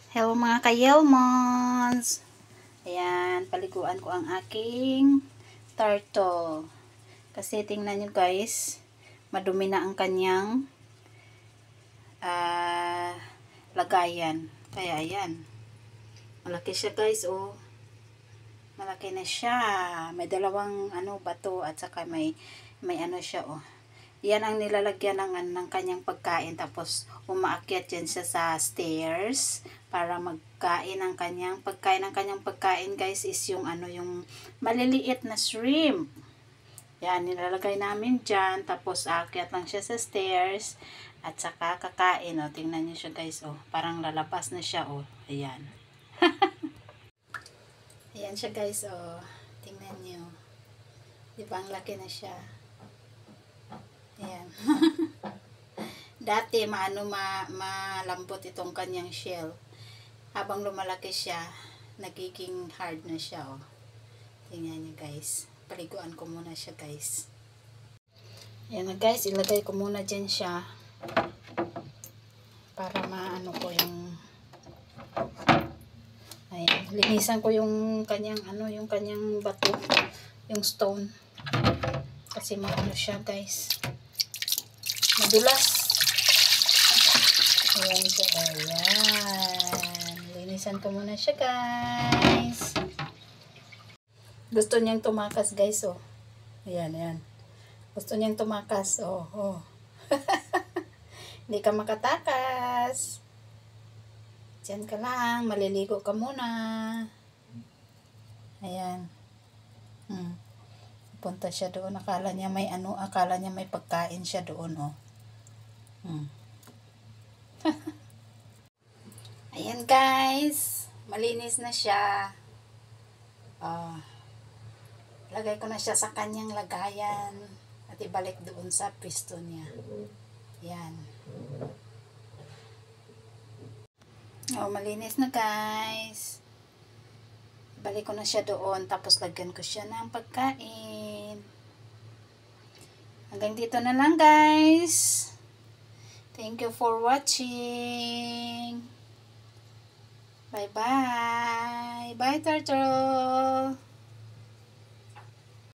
Hello mga ka-Yelmons! Ayan, paliguan ko ang aking turtle. Kasi tingnan nyo guys, madumi na ang kanyang lagayan. Kaya ayan, malaki siya guys, oh. Malaki na siya. May dalawang bato at saka may ano siya, oh. Yan ang nilalagyan ng kanyang pagkain. Tapos, umaakyat yan siya sa stairs para magkain ng kanyang pagkain. Ang kanyang pagkain, guys, is yung yung maliliit na shrimp. Yan, nilalagay namin dyan. Tapos, aakyat lang siya sa stairs. At saka, kakain, oh. Tingnan niyo siya, guys, oh. Parang lalabas na siya, oh. Ayan. Ayan siya, guys, oh. Tingnan niyo. Diba, ang laki na siya. Ayan. Dati malambot itong kanyang shell. Habang lumalaki siya, nagiging hard na siya, oh. Tingnan niyo guys. Paliguan ko muna siya guys. Ayan na guys, ilagay ko muna dyan siya. Para maano ko yung ayan, linisan ko yung kanyang yung kanyang bato, yung stone. Kasi maano siya guys. Madulas. Ayan siya. Ayan. Linisan ko muna siya, guys. Gusto niyang tumakas, guys, oh. Ayan, ayan. Gusto niyang tumakas, oh, oh. Hindi ka makatakas. Diyan ka lang. Maliligo ka muna. Ayan. Punta siya doon. Akala niya may akala niya may pagkain siya doon, oh. Ayan guys, malinis na siya. Lagay ko na siya sa kanyang lagayan at ibalik doon sa pwesto niya. Ayan. Oh, malinis na guys. Balik ko na siya doon, tapos lagyan ko siya ng pagkain. Hanggang dito na lang guys. Thank you for watching. Bye bye. Bye turtle.